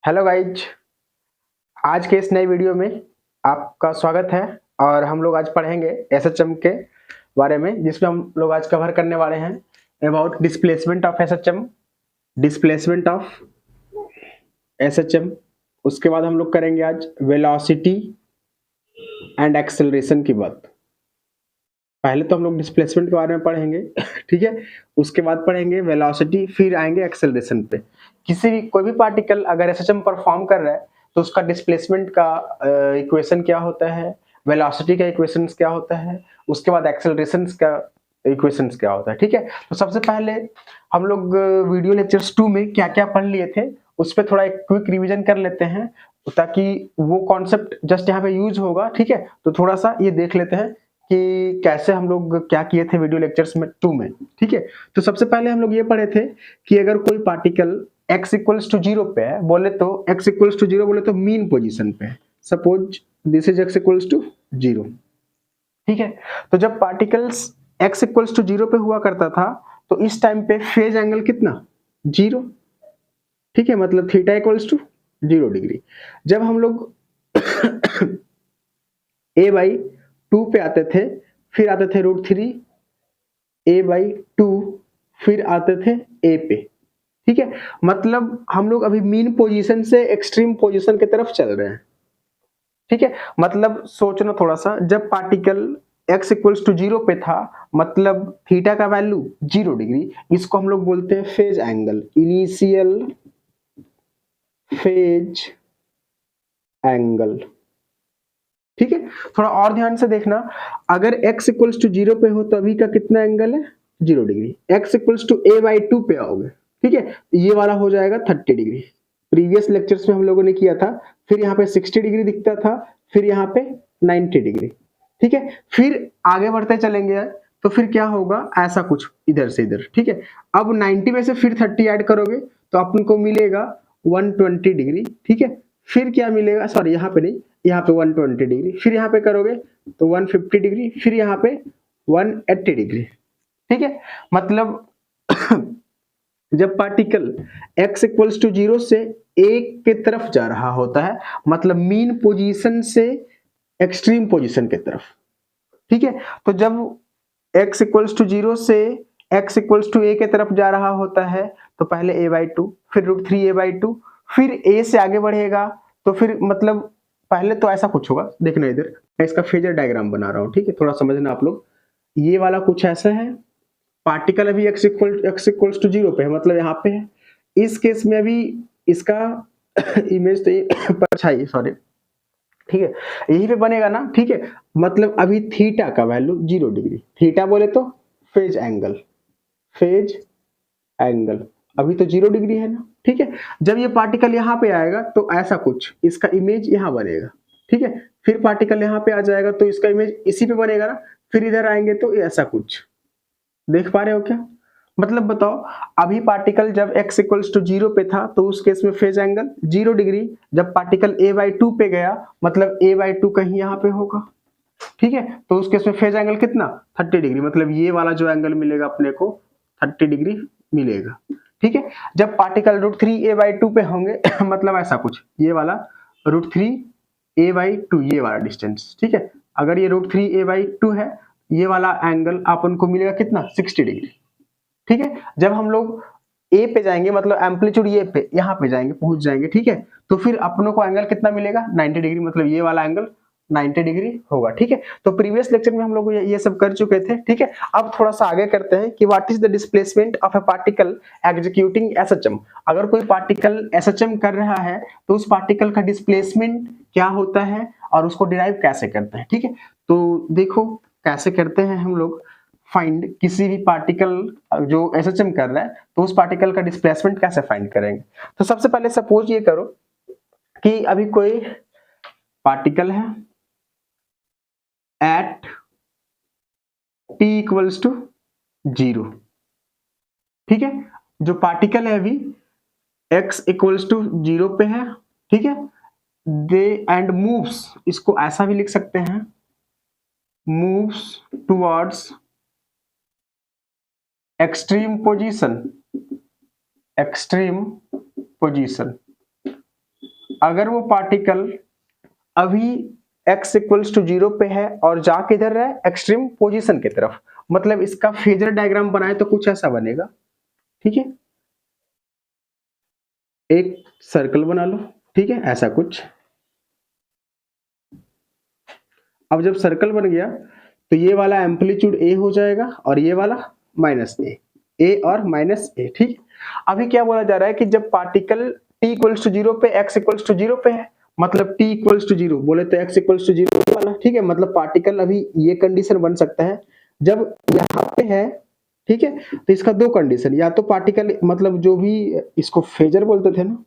Hello guys, आज के इस नए वीडियो में आपका स्वागत है। और हम लोग आज पढ़ेंगे एसएचएम के बारे में, जिसमें हम लोग आज कवर करने वाले हैं about displacement of SHM, displacement of SHM. उसके बाद हम लोग करेंगे आज वेलोसिटी एंड एक्सेलरेशन की बात। पहले तो हम लोग डिस्प्लेसमेंट के बारे में पढ़ेंगे ठीक है, उसके बाद पढ़ेंगे वेलोसिटी, फिर आएंगे एक्सेलरेशन पे। किसी भी कोई भी पार्टिकल अगर एसएचएम परफॉर्म कर रहा है तो उसका डिस्प्लेसमेंट का इक्वेशन क्या होता है, वेलोसिटी का इक्वेशन क्या होता है, उसके बाद एक्सेलरेशन का इक्वेशन क्या होता है। ठीक है, तो सबसे पहले हम लोग वीडियो लेक्चर्स 2 में क्या क्या पढ़ लिए थे उस पर थोड़ा एक क्विक रिवीजन कर लेते हैं, ताकि वो कॉन्सेप्ट जस्ट यहाँ पे यूज होगा। ठीक है, तो थोड़ा सा ये देख लेते हैं कि कैसे हम लोग क्या किए थे वीडियो लेक्चर्स में 2 में। ठीक है, तो सबसे पहले हम लोग ये पढ़े थे कि अगर कोई पार्टिकल x इक्वल्स टू 0 पे है, बोले तो x इक्वल्स टू 0 बोले तो मीन पोजीशन पे है। Suppose this is x equals to 0। ठीक है, तो जब पार्टिकल्स x इक्वल्स टू 0 पे हुआ करता था तो इस टाइम पे फेज एंगल कितना, 0। ठीक है, मतलब थीटा इक्वल्स टू 0 डिग्री। जब हम लोग a/2 पे आते थे, फिर आते थे √3 a/2, फिर आते थे a पे। ठीक है, मतलब हम लोग अभी मीन पोजीशन से एक्सट्रीम पोजीशन की तरफ चल रहे हैं। ठीक है, मतलब सोचना थोड़ा सा, जब पार्टिकल x इक्वल्स टू 0 पे था मतलब थीटा का वैल्यू 0 डिग्री, इसको हम लोग बोलते हैं phase angle, initial phase angle. ठीक है, थोड़ा और ध्यान से देखना, अगर x इक्वल्स टू 0 पे हो तो अभी का कितना एंगल है, 0 degree. x equals to a/2 पे आओगे, ठीक है, ये वाला हो जाएगा 30 डिग्री। प्रीवियस लेक्चर्स में हम लोगों ने किया था, फिर यहाँ पे 60 डिग्री दिखता था, फिर यहाँ पे 90 डिग्री। ठीक है, फिर आगे बढ़ते चलेंगे तो फिर क्या होगा, ऐसा कुछ इधर से इधर। ठीक है, अब 90 में से फिर 30 ऐड करोगे तो अपन को मिलेगा 120 डिग्री। ठीक है, फिर क्या मिलेगा, सॉरी यहाँ पे नहीं, यहाँ पे 120 डिग्री, फिर यहाँ पे करोगे तो 150 डिग्री, फिर यहाँ पे 180 डिग्री। ठीक है, मतलब जब पार्टिकल x इक्वल्स टू 0 से एक के तरफ जा रहा होता है, मतलब मीन पोजीशन से एक्सट्रीम पोजीशन की तरफ। ठीक है, तो जब x इक्वल्स टू 0 से x इक्वल्स टू a के तरफ जा रहा होता है तो पहले a/2, फिर √3 a/2, फिर a से आगे बढ़ेगा तो फिर मतलब पहले तो ऐसा कुछ होगा। देखना इधर मैं इसका फेजर डायग्राम बना रहा हूँ। ठीक है, थोड़ा समझना आप लोग, ये वाला कुछ ऐसा है, पार्टिकल अभी x इक्वल्स टू 0 पे है, मतलब यहाँ पे है। इस केस में अभी इसका इमेज तो परछाई, सॉरी, ठीक है, यहीं पे बनेगा ना। ठीक है, मतलब अभी थीटा का वैल्यू 0 डिग्री, थीटा बोले तो फेज एंगल, फेज एंगल अभी तो 0 डिग्री है ना। ठीक है, जब ये पार्टिकल यहाँ पे आएगा तो ऐसा कुछ इसका इमेज यहाँ बनेगा। ठीक है, फिर पार्टिकल यहाँ पे आ जाएगा तो इसका इमेज इसी पे बनेगा ना, फिर इधर आएंगे तो ऐसा कुछ। देख पा रहे हो क्या, मतलब बताओ, अभी पार्टिकल जब x इक्वल्स टू 0 पे था तो उस केस में फेज एंगल 0 डिग्री। जब पार्टिकल a/2 पे गया मतलब a/2 कहीं यहाँ पे होगा। ठीक है, तो उस केस में फेज एंगल कितना, 30 डिग्री, मतलब ये वाला जो एंगल मिलेगा अपने को 30 डिग्री मिलेगा। ठीक है, जब पार्टिकल √3 a/2 पे होंगे मतलब ऐसा कुछ, ये वाला √3 a/2, ये वाला डिस्टेंस। ठीक है, अगर ये √3 a/2 है, ये वाला एंगल अपन को मिलेगा कितना, 60 डिग्री। ठीक है, जब हम लोग ए पे जाएंगे मतलब एम्पलीट्यूड ये पे यहाँ पे जाएंगे, पहुंच जाएंगे, ठीक है, तो फिर अपनों को एंगल कितना मिलेगा, 90 डिग्री, मतलब ये वाला एंगल 90 डिग्री होगा। ठीक है, तो प्रीवियस लेक्चर में हम लोग ये सब कर चुके थे। ठीक है, अब थोड़ा सा आगे करते हैं कि what is the displacement of a particle executing SHM. अगर कोई पार्टिकल एसएचएम कर रहा है तो उस पार्टिकल का डिस्प्लेसमेंट क्या होता है और उसको डिराइव कैसे करते हैं। ठीक है, तो देखो कैसे करते हैं हम लोग फाइंड किसी भी पार्टिकल जो एसएचएम कर रहा है तो उस पार्टिकल का डिस्प्लेसमेंट कैसे फाइंड करेंगे। तो सबसे पहले सपोज ये करो कि अभी कोई पार्टिकल है एट t इक्वल्स टू 0। ठीक है, जो पार्टिकल है अभी x इक्वल्स टू 0 पे है। ठीक है, दे एंड मूव्स, इसको ऐसा भी लिख सकते हैं, moves towards extreme position, extreme position. अगर वो पार्टिकल अभी x इक्वल्स टू 0 पे है और जा किधर रहा है, एक्सट्रीम पोजीशन की तरफ, मतलब इसका फेजर डायग्राम बनाए तो कुछ ऐसा बनेगा, ठीक है। एक सर्कल बना लो, ठीक है, ऐसा कुछ। अब जब सर्कल बन गया तो ये वाला एम्पलीट्यूड a हो जाएगा और ये वाला माइनस a और माइनस a, ठीक। अभी क्या बोला जा रहा है कि जब पार्टिकल t इक्वल्स टू 0 पे, x इक्वल्स टू 0 पे है, मतलब t इक्वल्स टू 0 बोले तो x इक्वल्स टू 0 वाला, ठीक है। मतलब पार्टिकल अभी ये कंडीशन बन सकता है जब यहाँ पे है, ठीक है। तो इसका दो कंडीशन, या तो पार्टिकल मतलब जो भी इसको फेजर बोलते थे ना,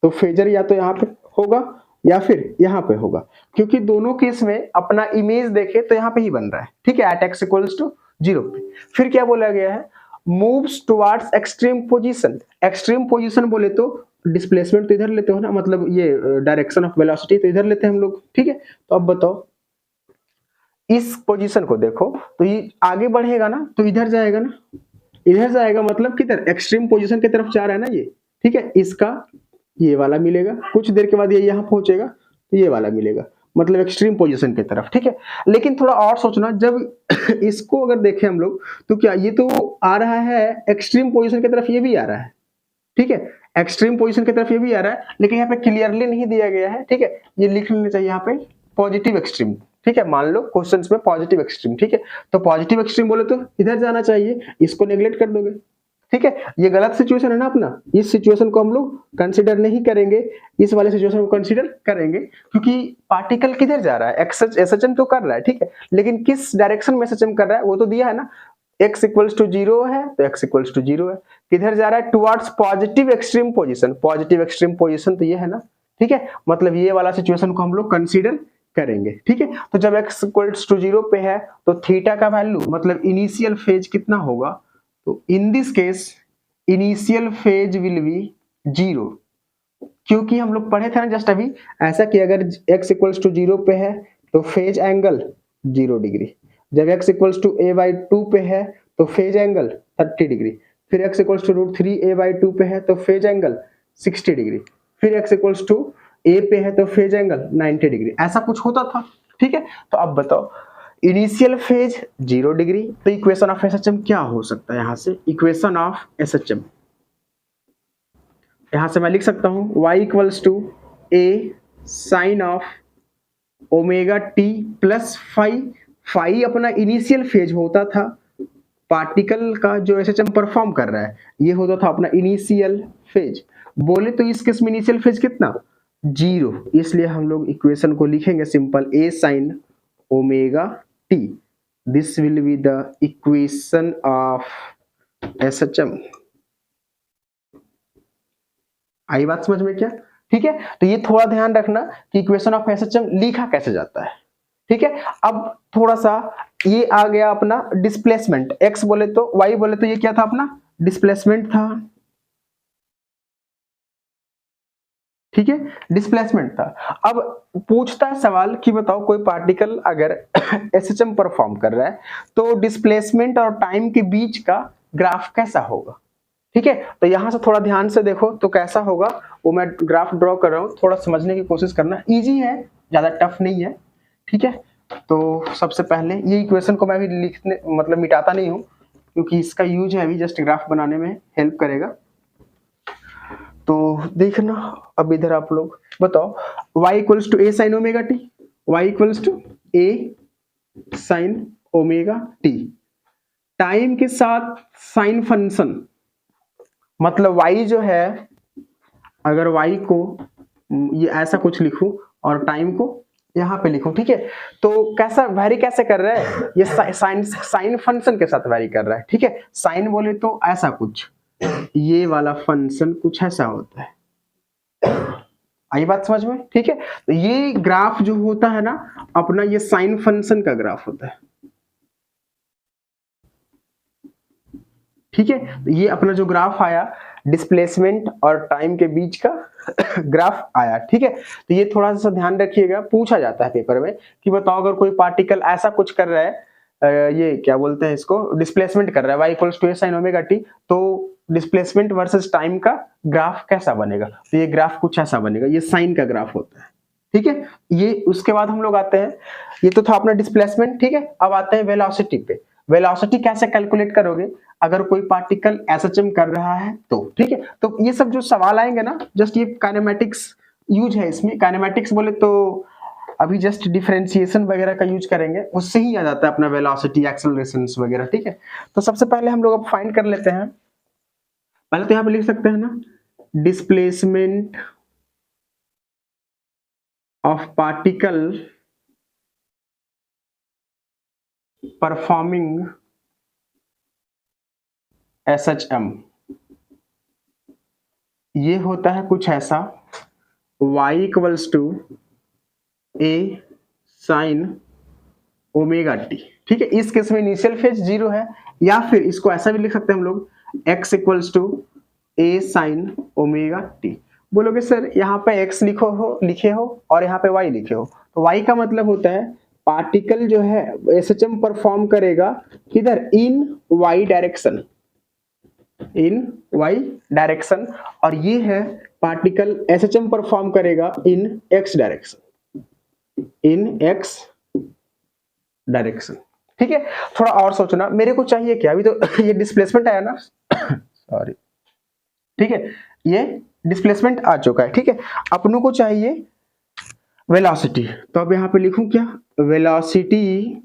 तो फेजर या तो यहाँ पे होगा या फिर यहाँ पे होगा, क्योंकि दोनों केस में अपना इमेज देखे तो यहाँ पे ही बन रहा है, ठीक है, एट x इक्वल्स टू 0 पे। फिर क्या बोला गया है, moves towards extreme position. Extreme position बोले तो डिस्प्लेसमेंट तो इधर लेते हो ना, मतलब ये डायरेक्शन ऑफ वेलोसिटी तो इधर लेते हैं हम लोग, ठीक है। तो अब बताओ इस पोजीशन को देखो, तो ये आगे बढ़ेगा ना तो इधर जाएगा ना, इधर जाएगा, मतलब किधर, एक्सट्रीम पोजीशन की तरफ जा रहा है ना ये, ठीक है। इसका ये वाला मिलेगा, कुछ देर के बाद ये यहाँ पहुंचेगा तो ये वाला मिलेगा, मतलब एक्सट्रीम पोजीशन की तरफ, ठीक है। लेकिन थोड़ा और सोचना, जब इसको अगर देखें हम लोग तो क्या ये तो आ रहा है एक्सट्रीम पोजीशन की तरफ, ये भी आ रहा है, ठीक है, एक्सट्रीम पोजीशन की तरफ ये भी आ रहा है, लेकिन यहाँ पे क्लियरली नहीं दिया गया है, ठीक है। ये लिख लेना चाहिए यहाँ पे पॉजिटिव एक्सट्रीम, ठीक है। मान लो क्वेश्चंस में पॉजिटिव एक्सट्रीम, ठीक है। तो पॉजिटिव एक्सट्रीम बोले तो इधर जाना चाहिए, इसको नेग्लेक्ट कर दोगे, ठीक है। ये गलत सिचुएशन है ना अपना, इस सिचुएशन को हम लोग कंसीडर नहीं करेंगे, इस वाले सिचुएशन को कंसीडर करेंगे, क्योंकि पार्टिकल किधर जा रहा है, एसएचएम तो कर रहा है, ठीक है, लेकिन किस डायरेक्शन में एसएचएम कर रहा है वो तो दिया है ना, x इक्वल्स टू 0 है तो x इक्वल्स टू 0 है, किधर जा रहा है, towards positive extreme position. Positive extreme position तो ये है ना, ठीक है, मतलब ये वाला सिचुएशन को हम लोग कंसीडर करेंगे, ठीक है। तो जब x इक्वल्स टू 0 पे है तो थीटा का वैल्यू मतलब इनिशियल फेज कितना होगा, तो in this case initial phase will be 0, क्योंकि हम लोग पढ़े थे ना जस्ट अभी ऐसा कि अगर x इक्वल्स टू 0 पे है तो फेज एंगल 0 डिग्री, जब x इक्वल्स टू a/2 पे है तो फेज एंगल 30 डिग्री, फिर x इक्वल्स टू √3 a/2 पे है तो फेज एंगल 60 डिग्री, फिर x इक्वल्स टू a पे है तो फेज एंगल 90 डिग्री, ऐसा कुछ होता था, ठीक है। तो अब बताओ इनिशियल फेज 0 डिग्री, तो इक्वेशन ऑफ एसएचएम क्या हो सकता है, यहां से इक्वेशन ऑफ एसएचएम यहां से मैं लिख सकता हूं y equals to a sine of omega t plus phi. Phi अपना इनिशियल फेज होता था, पार्टिकल का जो एसएचएम परफॉर्म कर रहा है ये होता था अपना इनिशियल फेज, बोले तो इस केस में इनिशियल फेज कितना 0, इसलिए हम लोग इक्वेशन को लिखेंगे simple a sine omega t, this will be the equation of SHM. आई बात समझ में क्या, ठीक है। तो ये थोड़ा ध्यान रखना कि इक्वेशन ऑफ एसएचएम लिखा कैसे जाता है, ठीक है। अब थोड़ा सा ये आ गया अपना डिस्प्लेसमेंट, x बोले तो y बोले तो ये क्या था अपना डिस्प्लेसमेंट था, ठीक है, डिस्प्लेसमेंट था। अब पूछता है सवाल कि बताओ कोई पार्टिकल अगर एसएचएम परफॉर्म कर रहा है तो डिस्प्लेसमेंट और टाइम के बीच का ग्राफ कैसा होगा, ठीक है। तो यहां से थोड़ा ध्यान से देखो तो कैसा होगा वो मैं ग्राफ ड्रॉ कर रहा हूं, थोड़ा समझने की कोशिश करना, इजी है, ज्यादा टफ नहीं है, ठीक है। तो सबसे पहले ये इक्वेशन को मैं भी लिखने मतलब मिटाता नहीं हूं, क्योंकि इसका यूज है अभी जस्ट ग्राफ बनाने में हेल्प करेगा। तो देखना अब इधर आप लोग बताओ y equals to a sine omega t, y equals to a sine omega t, time के साथ साइन फंक्शन, मतलब y जो है अगर y को ये ऐसा कुछ लिखूं और टाइम को यहाँ पे लिखूं, ठीक है, तो कैसा वेरी कैसे कर रहा है, ये साइन फंक्शन के साथ वेरी कर रहा है, ठीक है। साइन बोले तो ऐसा कुछ, ये वाला फंक्शन कुछ ऐसा होता है, आई बात समझ में, ठीक है। तो ये ग्राफ जो होता है ना अपना, ये साइन फंक्शन का ग्राफ होता है, ठीक है। तो ये अपना जो ग्राफ आया डिस्प्लेसमेंट और टाइम के बीच का ग्राफ आया, ठीक है। तो ये थोड़ा सा ध्यान रखिएगा, पूछा जाता है पेपर में कि बताओ अगर कोई पार्टिकल ऐसा कुछ कर रहा है, ये क्या बोलते हैं इसको डिस्प्लेसमेंट कर रहा है y equals to a sin omega t, तो डिस्प्लेसमेंट वर्सेस टाइम का ग्राफ कैसा बनेगा, तो ये ग्राफ कुछ ऐसा बनेगा, ये साइन का ग्राफ होता है, ठीक है। ये उसके बाद हम लोग आते हैं, ये तो था अपना डिस्प्लेसमेंट, ठीक है। अब आते हैं वेलोसिटी पे। वेलोसिटी कैसे कैलकुलेट करोगे अगर कोई पार्टिकल एसएचएम कर रहा है तो, ठीक है। तो ये सब जो सवाल आएंगे ना, जस्ट ये काइनेमेटिक्स यूज है इसमें। काइनेमेटिक्स बोले तो अभी जस्ट डिफरेंशिएशन वगैरह का यूज करेंगे, उससे ही आ जाता है अपना वेलोसिटी, एक्सेलरेशंस वगैरह, ठीक है। तो सबसे पहले हम लोग अब फाइंड कर लेते हैं। पहले तो यहाँ पे लिख सकते हैं ना, displacement of particle performing SHM, ये होता है कुछ ऐसा, y equals to a sine omega t, ठीक है। इस केस में इनिशियल फेज 0 है, या फिर इसको ऐसा भी लिख सकते हैं हम लोग, x equals to a sine omega t. बोलोगे सर यहाँ पे x लिखे हो और यहाँ पे y लिखे हो, तो y का मतलब होता है पार्टिकल जो है एसएचएम परफॉर्म करेगा किधर, इन y डायरेक्शन, इन y डायरेक्शन, और ये है पार्टिकल एसएचएम परफॉर्म करेगा इन x डायरेक्शन, इन x डायरेक्शन, ठीक है। थोड़ा और सोचना, मेरे को चाहिए क्या, अभी तो ये डिस्प्लेसमेंट आया ना सॉरी, ठीक है, ये डिस्प्लेसमेंट आ चुका है, ठीक है। अपनों को चाहिए वेलोसिटी, तो अब यहां पे लिखूं क्या, velocity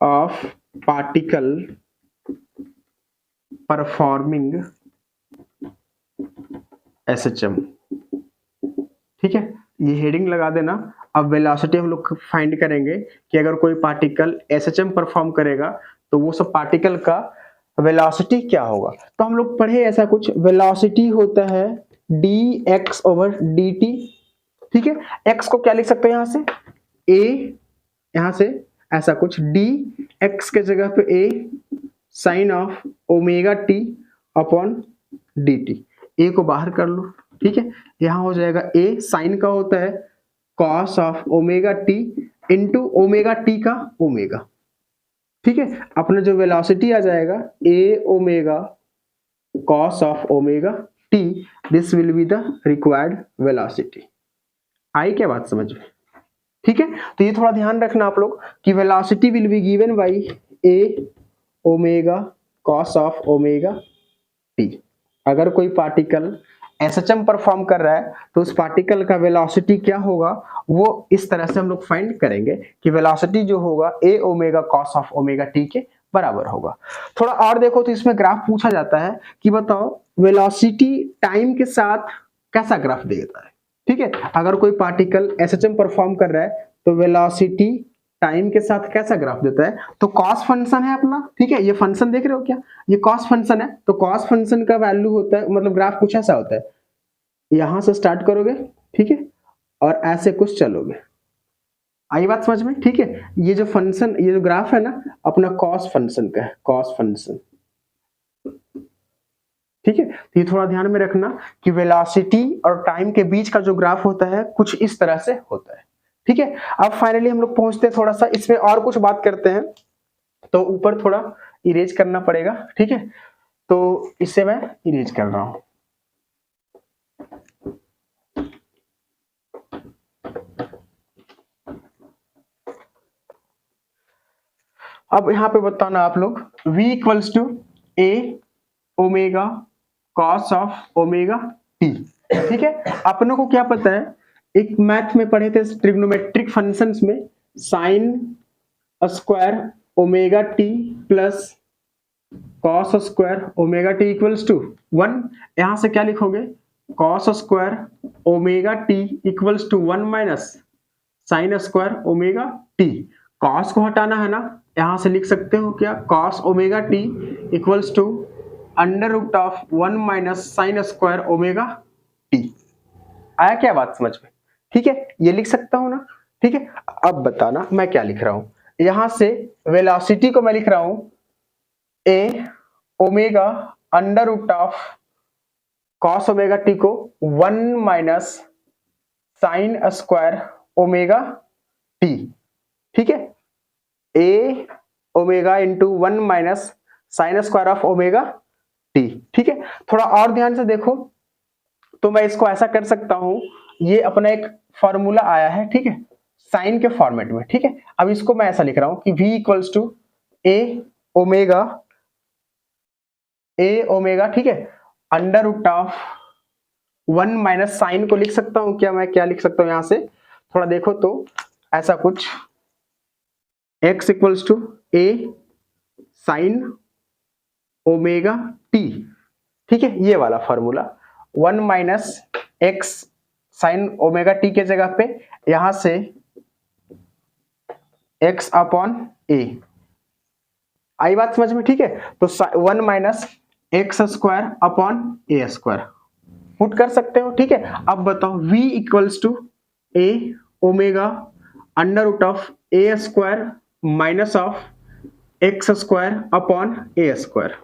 of particle performing SHM, ठीक है। ये हेडिंग लगा देना। अब वेलोसिटी हम लोग फाइंड करेंगे कि अगर कोई पार्टिकल एसएचएम परफॉर्म करेगा तो वो सब पार्टिकल का वेलोसिटी क्या होगा। तो हम लोग पढ़े ऐसा कुछ, वेलोसिटी होता है dx ओवर dt, ठीक है। x को क्या लिख सकते हैं यहाँ से, a, यहाँ से ऐसा कुछ dx के जगह पे a sine of omega t upon dt, a को बाहर कर लो, ठीक है। यहाँ हो जाएगा a साइन का होता है cos of omega t into omega t का ओमेगा, ठीक है। अपना जो वेलोसिटी आ जाएगा a omega cos of omega t, this will be the required velocity. आई क्या बात समझ में, ठीक है। तो ये थोड़ा ध्यान रखना आप लोग कि velocity will be given by a omega cos of omega T. अगर कोई पार्टिकल एसएचएम परफॉर्म कर रहा है तो उस पार्टिकल का वेलोसिटी क्या होगा, वो इस तरह से हम लोग फाइंड करेंगे कि वेलोसिटी जो होगा a omega cos of omega t के बराबर होगा। थोड़ा और देखो तो इसमें ग्राफ पूछा जाता है कि बताओ वेलोसिटी टाइम के साथ कैसा ग्राफ देता है, ठीक है। अगर कोई पार्टिकल एसएचएम परफॉर्म कर रहा है तो वेलोसिटी टाइम के साथ कैसा ग्राफ देता है, तो कॉस फंक्शन है अपना, ठीक है। ये फंक्शन देख रहे हो क्या, ये कॉस फंक्शन है, तो कॉस फंक्शन का वैल्यू होता है, मतलब ग्राफ कुछ ऐसा होता है, यहां से स्टार्ट करोगे, ठीक है, और ऐसे कुछ चलोगे। आई बात समझ में, ठीक है। ये जो फंक्शन, ये जो ग्राफ है ना, अपना कॉस फंक्शन का है, कॉस फंक्शन, ठीक है। तो ये थोड़ा ध्यान में रखना कि वेलोसिटी और टाइम के बीच का जो ग्राफ होता है कुछ इस तरह से होता है, ठीक है। अब फाइनली हम लोग पहुंचते हैं, थोड़ा सा इसमें और कुछ बात करते हैं, तो ऊपर थोड़ा इरेज करना पड़ेगा, ठीक है। तो इससे मैं इरेज कर रहा हूं। अब यहां पे बताना आप लोग, v equals to a omega cos of omega t, ठीक है। अपनों को क्या पता है, एक मैथ में पढ़े थे ट्रिग्नोमेट्रिक फंक्शंस में, sine square omega t plus cos square omega t equals to 1। यहां से क्या लिखोगे, cos square omega t equals to 1 minus sine square omega t. Cos को हटाना है ना, यहां से लिख सकते हो क्या, cos omega t equals to under root of 1 minus sine square omega t. आया क्या बात समझ में, ठीक है। ये लिख सकता हूं ना, ठीक है। अब बताना मैं क्या लिख रहा हूं, यहां से वेलोसिटी को मैं लिख रहा हूं a omega under root of cos omega t को 1 minus sine square omega t, ठीक है। a omega into 1 minus sine square of omega t, थोड़ा और ध्यान से देखो तो मैं इसको ऐसा कर सकता हूं, ये अपना एक फॉर्मूला आया है, ठीक है, साइन के फॉर्मेट में, ठीक है। अब इसको मैं ऐसा लिख रहा हूं कि v equals to a omega, ठीक है, under root of 1 minus sine को लिख सकता हूं क्या, मैं क्या लिख सकता हूं यहां से, थोड़ा देखो तो ऐसा कुछ, x equals to a sine omega t, ठीक है, ये वाला formula 1 minus x sine omega t के जगह पे यहां से x अपॉन ए, आई बात समझ में, ठीक है। तो 1 minus x square upon a square put कर सकते हो, ठीक है। अब बताओ v equals to a omega under root of a square minus of x square upon a square,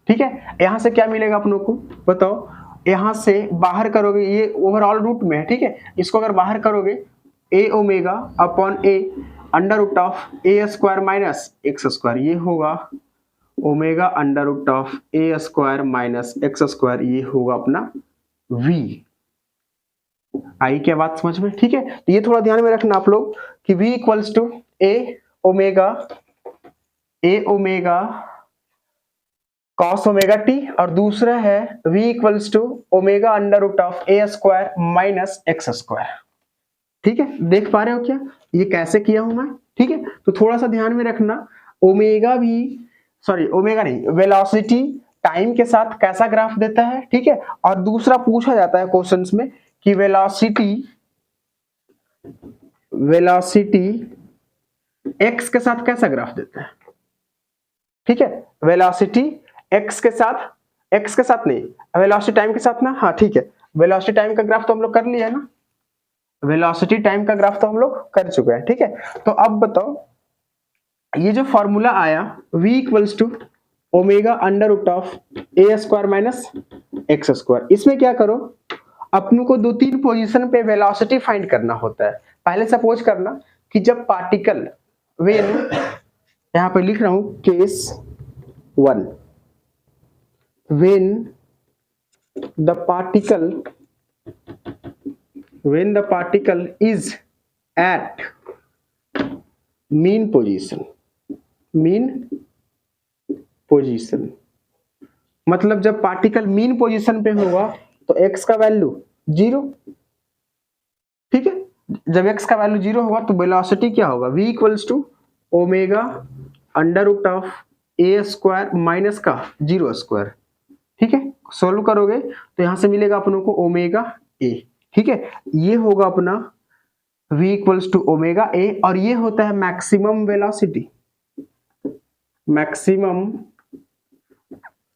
ठीक है। यहां से क्या मिलेगा अपनों को बताओ, यहां से बाहर करोगे, ये ओवरऑल रूट में है, ठीक है, इसको अगर बाहर करोगे a omega upon a under root of a square minus x square, ये होगा omega under root of a square minus x square, ये होगा अपना v, आई क्या बात समझ में, ठीक है। तो ये थोड़ा ध्यान में रखना आप लोग कि v equals to a omega cos omega t, और दूसरा है v equals to omega under root of a square minus x square, ठीक है। देख पा रहे हो क्या ये कैसे किया हूं मैं, ठीक है। तो थोड़ा सा ध्यान में रखना, ओमेगा नहीं, वेलोसिटी टाइम के साथ कैसा ग्राफ देता है, ठीक है। और दूसरा पूछा जाता है क्वेश्चंस में कि वेलोसिटी एक्स के साथ कैसा ग्राफ देता है, ठीक है। वेलोसिटी एक्स के साथ नहीं, वेलोसिटी टाइम के साथ ना, हाँ ठीक है, वेलोसिटी टाइम का ग्राफ तो हम लोग कर लिया है ना, वेलोसिटी टाइम का ग्राफ तो हम लोग कर चुके हैं, ठीक है। तो अब बताओ ये जो फॉर्मूला आया v equals to omega under root of a square minus x square, इसमें क्या करो, अपनों को 2-3 पोजीशन पे वेलोसिटी फाइंड करना होता है। पहले सपोज करना कि जब पार्टिकल व्हेन, यहां पे लिख रहा हूं case 1, when the particle is at mean position, मतलब जब पार्टिकल मीन पोजीशन पे होगा तो x का वैल्यू 0, ठीक है। जब x का वैल्यू 0 होगा तो वेलोसिटी क्या होगा, v equals to omega under root of a square minus का 0 स्क्वायर, ठीक है। सोल्व करोगे तो यहां से मिलेगा अपनों को ओमेगा ए, ठीक है। ये होगा अपना v equals to omega a, और ये होता है मैक्सिमम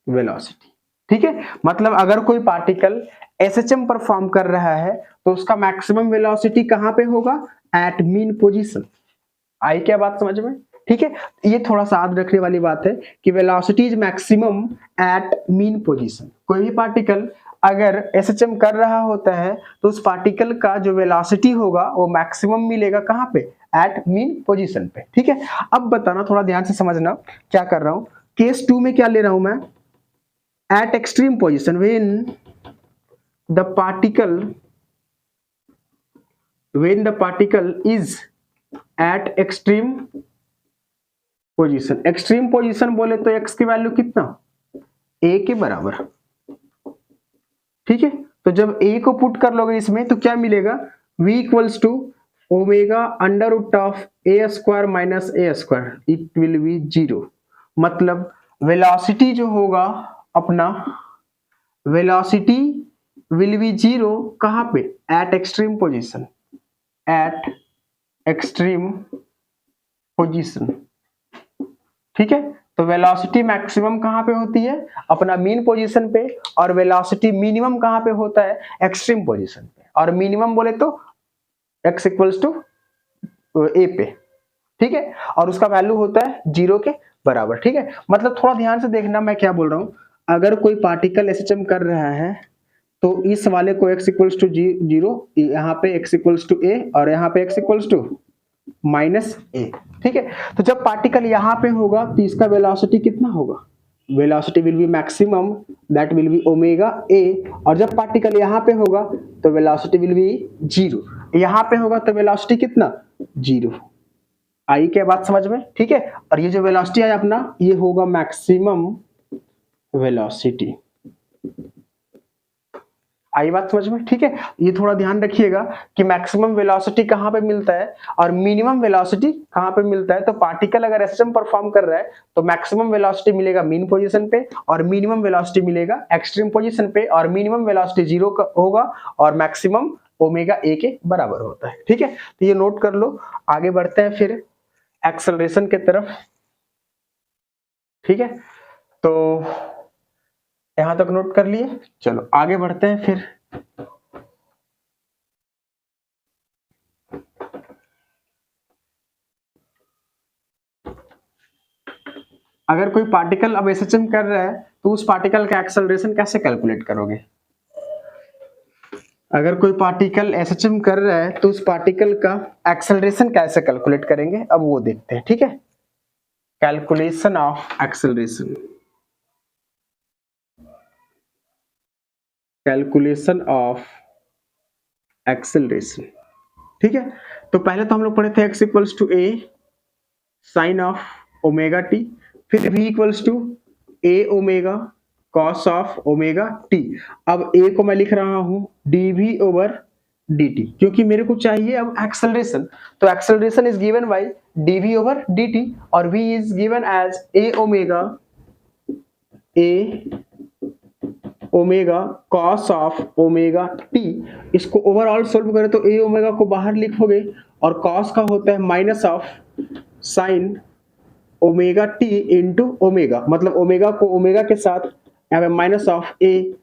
वेलोसिटी, ठीक है। मतलब अगर कोई पार्टिकल एसएचएम परफॉर्म कर रहा है तो उसका मैक्सिमम वेलोसिटी कहां पे होगा, एट मीन पोजीशन, आई क्या बात समझ में, ठीक है। ये थोड़ा सा याद रखने वाली बात है कि velocity is maximum at mean position. कोई भी पार्टिकल अगर एसएचएम कर रहा होता है तो उस पार्टिकल का जो वेलोसिटी होगा वो मैक्सिमम मिलेगा कहां पे, एट मीन पोजीशन पे, ठीक है। अब बताना, थोड़ा ध्यान से समझना क्या कर रहा हूं। केस 2 में क्या ले रहा हूं मैं, eight extreme position when the particle is at extreme position. Extreme position बोले तो x की वैल्यू कितना, a के बराबर, ठीक है। तो जब a को पुट कर लोगे इसमें तो क्या मिलेगा, v equals to omega under root of a square minus a square, it will be 0। मतलब वेलोसिटी जो होगा अपना, वेलोसिटी विल बी 0 कहां पे, एट एक्सट्रीम पोजीशन, ठीक है। तो वेलोसिटी मैक्सिमम कहां पे होती है, अपना मीन पोजीशन पे, और वेलोसिटी मिनिमम कहां पे होता है, एक्सट्रीम पोजीशन पे। और मिनिमम बोले तो x इक्वल्स टू a पे, ठीक है, और उसका वैल्यू होता है 0 के बराबर, ठीक है। मतलब थोड़ा ध्यान से देखना मैं क्या बोल रहा हूं, अगर कोई पार्टिकल एसएचएम कर रहा है तो इस वाले को x इक्वल्स टू 0, यहाँ पे x इक्वल्स टू a, और यहाँ पे x इक्वल्स टू माइनस ए, ठीक है। तो जब पार्टिकल यहाँ पे होगा तो इसका वेलोसिटी कितना होगा, velocity will be maximum, that will be omega a, और जब पार्टिकल यहाँ पे होगा तो वेलोसिटी विल बी 0, यहाँ पे होगा तो वेलोसिटी कितना 0। आई क्या बात समझ में, ठीक है। और ये जो वेलोसिटी है अपना, ये होगा मैक्सिमम वेलोसिटी। आई बात समझ में, ठीक है। ये थोड़ा ध्यान रखिएगा कि मैक्सिमम वेलोसिटी कहाँ पे मिलता है और मिनिमम वेलोसिटी कहाँ पे मिलता है। तो पार्टिकल अगर एसएचएम परफॉर्म कर रहा है तो मैक्सिमम वेलोसिटी मिलेगा मीन पोजीशन पे और मिनिमम वेलोसिटी मिलेगा एक्सट्रीम पोजीशन पे, और मिनिमम वेलोसिटी 0 होगा और मैक्सिमम ओमेगा ए के बराबर होता है, ठीक है। तो ये नोट कर लो। आगे बढ़ते हैं फिर एक्सेलरेशन के तरफ, ठीक है। तो यहां तक नोट कर लिए, चलो आगे बढ़ते हैं फिर। अगर कोई पार्टिकल अब एसएचएम कर रहा है तो उस पार्टिकल का एक्सेलरेशन कैसे कैलकुलेट करोगे। अगर कोई पार्टिकल एसएचएम कर रहा है तो उस पार्टिकल का एक्सेलरेशन कैसे कैलकुलेट करेंगे, अब वो देखते हैं, ठीक है। Calculation of acceleration, calculation of acceleration, ठीक है। तो पहले तो हम लोग पढ़े थे x equals to a sine of omega t, फिर v equals to a omega cos of omega t. अब a को मैं लिख रहा हूं dv ओवर dt, क्योंकि मेरे को चाहिए अब एक्सेलरेशन। तो acceleration is given by dv over dt और v is given as a omega cos of omega t. इसको ओवरऑल सोल्व करें तो a ओमेगा को बाहर लिखोगे और कॉस का होता है minus of sine omega t into omega, मतलब ओमेगा को ओमेगा के साथ यहाँ पे minus of a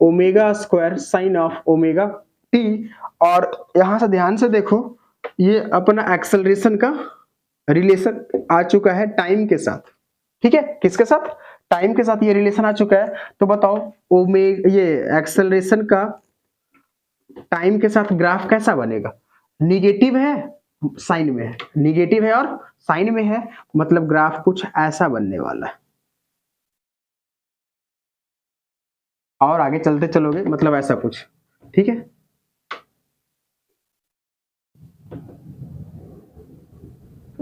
omega square sine of omega t. और यहां से ध्यान से देखो, ये अपना एक्सेलरेशन का रिलेशन आ चुका है टाइम के साथ, ठीक है। किसके साथ, टाइम के साथ ये रिलेशन आ चुका है। तो बताओ ओमेगा, ये एक्सेलरेशन का टाइम के साथ ग्राफ कैसा बनेगा, निगेटिव है साइन में है, निगेटिव है और साइन में है, मतलब ग्राफ कुछ ऐसा बनने वाला है। और आगे चलते चलोगे मतलब ऐसा कुछ, ठीक है।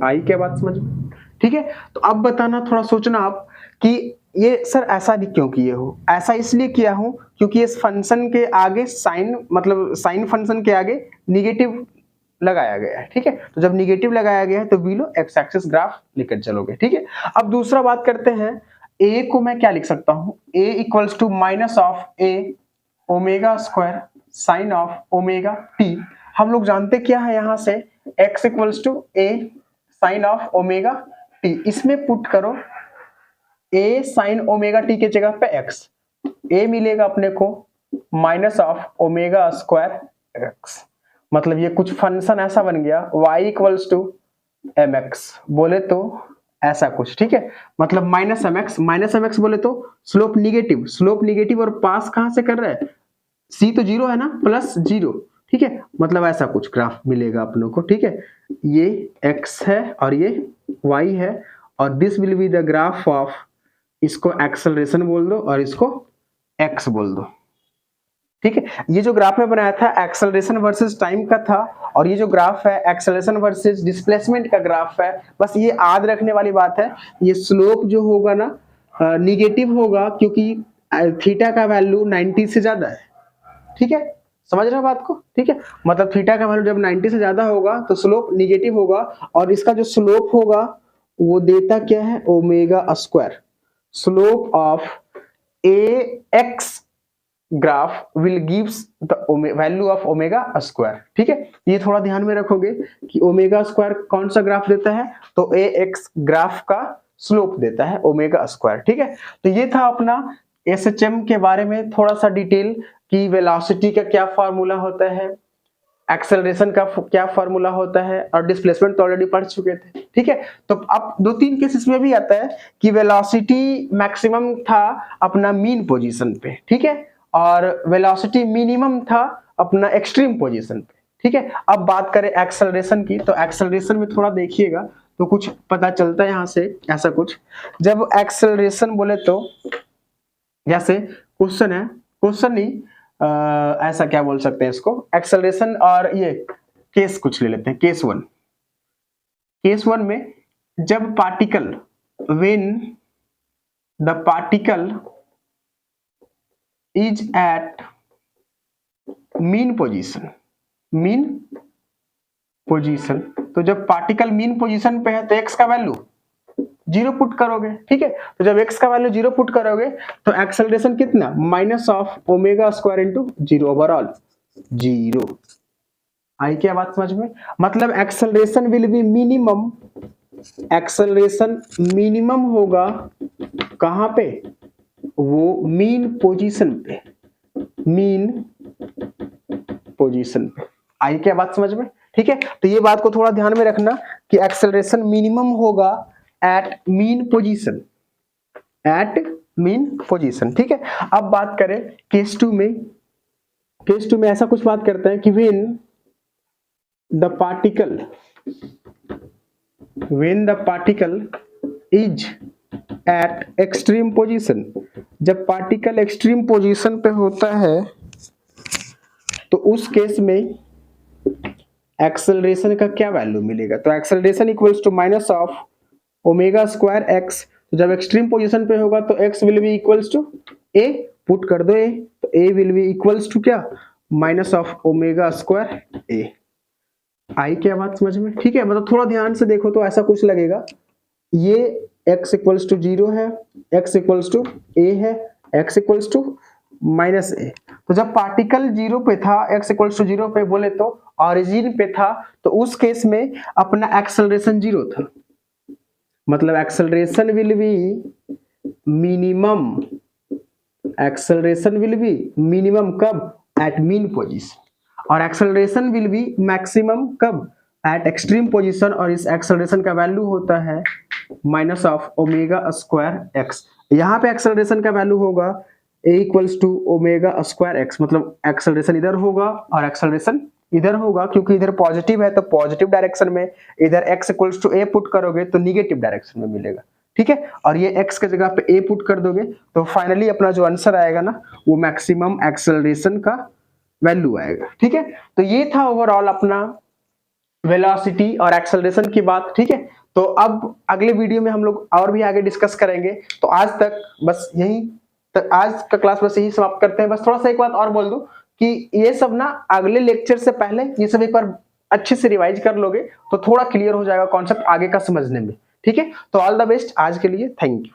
आई क्या बात समझ में, ठीक है। तो अब बताना, थोड़ा सोचना आप कि ये सर ऐसा नहीं क्यों किए हो। ऐसा इसलिए किया हूं क्योंकि इस फंक्शन के आगे साइन, मतलब साइन फंक्शन के आगे निगेटिव लगाया गया है, ठीक है। तो जब निगेटिव लगाया गया है तो बिलो एक्स एक्सिस ग्राफ लेकर चलोगे, ठीक है। अब दूसरा बात करते हैं, ए को मैं क्या लिख सकता हूं, a equals to minus of a omega square sine of omega t. हम लोग जानते क्या है यहां से, x equals to a sine of omega t. इसमें पुट करो ए साइन ओमेगा टी के जगह पे एक्स, ए मिलेगा अपने को minus of omega square x, मतलब ये कुछ फंक्शन ऐसा बन गया y equals to m x, बोले तो ऐसा कुछ, ठीक है। मतलब माइनस एम एक्स बोले तो स्लोप निगेटिव, स्लोप निगेटिव और पास कहां से कर रहा है, सी तो जीरो है ना, प्लस जीरो, ठीक है। मतलब ऐसा कुछ ग्राफ मिलेगा अपनों को, ठीक है। ये x है और ये y है और this will be the graph of, इसको एक्सेलरेशन बोल दो और इसको x बोल दो, ठीक है। ये जो ग्राफ में बनाया था एक्सेलरेशन वर्सेस टाइम का था, और ये जो ग्राफ है एक्सेलरेशन वर्सेस डिस्प्लेसमेंट का ग्राफ है। बस ये याद रखने वाली बात है, ये स्लोप जो होगा ना निगेटिव होगा क्योंकि थीटा का वैल्यू 90 से ज्यादा है, ठीक है। समझ रहे हो बात को, ठीक है। मतलब थीटा का वैल्यू जब 90 से ज्यादा होगा तो स्लोप निगेटिव होगा, और इसका जो स्लोप होगा वो देता क्या है, omega square. Slope of A x graph will gives the value of omega square, ठीक है। ये थोड़ा ध्यान में रखोगे कि ओमेगा स्क्वायर कौन सा ग्राफ देता है, तो ए एक्स ग्राफ का स्लोप देता है ओमेगा स्क्वायर, ठीक है। तो ये था अपना एसएचएम के बारे में थोड़ा सा डिटेल कि वेलोसिटी का क्या फार्मूला होता है, एक्सेलरेशन का क्या फार्मूला होता है, और डिस्प्लेसमेंट तो ऑलरेडी पढ़ चुके थे, ठीक है। तो अब 2-3 केसेस में भी आता है कि वेलोसिटी मैक्सिमम था अपना मीन पोजीशन पे, ठीक है, और वेलोसिटी मिनिमम था अपना एक्सट्रीम पोजीशन पे, ठीक है। अब बात करें एक्सेलरेशन की, तो एक्सेलरेशन में थोड़ा देखिएगा, तो कुछ पता चलता है यहाँ से ऐसा कुछ। जब एक्सेलरेशन बोले तो जैसे क्वेश्चन है, क्वेश्चन नहीं ऐसा क्या बोल सकते हैं इसको, एक्सेलरेशन और ये केस कुछ ले लेते हैं, केस वन। केस वन में जब particle, when the particle is at mean position, mean position, तो जब पार्टिकल मीन पोजीशन पे है तो x का वैल्यू 0 पुट करोगे, ठीक है। तो जब x का वैल्यू 0 पुट करोगे तो एक्सेलरेशन कितना, minus of omega square into 0 overall 0। आई क्या बात समझ में, मतलब acceleration will be minimum, acceleration minimum होगा कहां पे, वो मीन पोजीशन पे, मीन पोजीशन पे। आई क्या बात समझ में, ठीक है। तो ये बात को थोड़ा ध्यान में रखना कि एक्सेलरेशन मिनिमम होगा at mean position, at mean position, ठीक है। अब बात करें केस टू में, केस टू में ऐसा कुछ बात करते हैं कि when the particle is at extreme position, जब पार्टिकल एक्सट्रीम पोजीशन पे होता है तो उस केस में एक्सेलरेशन का क्या वैल्यू मिलेगा, तो acceleration equals to minus of omega square x. जब एक्सट्रीम पोजीशन पे होगा तो x will be equals to a, put कर दो a, तो a will be equals to क्या, minus of omega square a। आई क्या बात समझ में, ठीक है। मतलब थोड़ा ध्यान से देखो तो ऐसा कुछ लगेगा, ये x इक्वल्स टू 0 है, x इक्वल्स टू a है, x equals to minus a। तो जब पार्टिकल 0 पे था, x इक्वल्स टू 0 पे बोले तो ऑरिजिन पे था, तो उस केस में अपना एक्सेलरेशन 0 था, मतलब acceleration will be minimum, acceleration will be minimum कब, एट मीन पोजीशन, और एक्सेलरेशन विल बी मैक्सिमम कब, एट एक्सट्रीम पोजीशन, और इस एक्सेलरेशन का वैल्यू होता है minus of omega square x. यहाँ पे एक्सेलरेशन का वैल्यू होगा a equals to omega square x, मतलब एक्सेलरेशन इधर होगा और एक्सेलरेशन इधर होगा, क्योंकि इधर पॉजिटिव है तो पॉजिटिव डायरेक्शन में, इधर x equals to a put करोगे तो निगेटिव डायरेक्शन में मिलेगा, ठीक है। और ये x के जगह पे a पुट कर दोगे तो फाइनली अपना जो आंसर आएगा ना, वो मैक्सिमम एक्सेलरेशन का वैल्यू आएगा, ठीक है। तो ये था ओवरऑल अपना वेलोसिटी और एक्सेलरेशन की बात, ठीक है। तो अब अगले वीडियो में हम लोग और भी आगे डिस्कस करेंगे। तो आज तक बस यही तक, आज का क्लास बस यही समाप्त करते हैं। बस थोड़ा सा एक बात और बोल दूं कि ये सब ना अगले लेक्चर से पहले ये सब एक बार अच्छे से रिवाइज कर लोगे तो थोड़ा क्लियर हो जाएगा कॉन्सेप्ट आगे का समझने में, ठीक है। तो ऑल द बेस्ट आज के लिए, थैंक यू।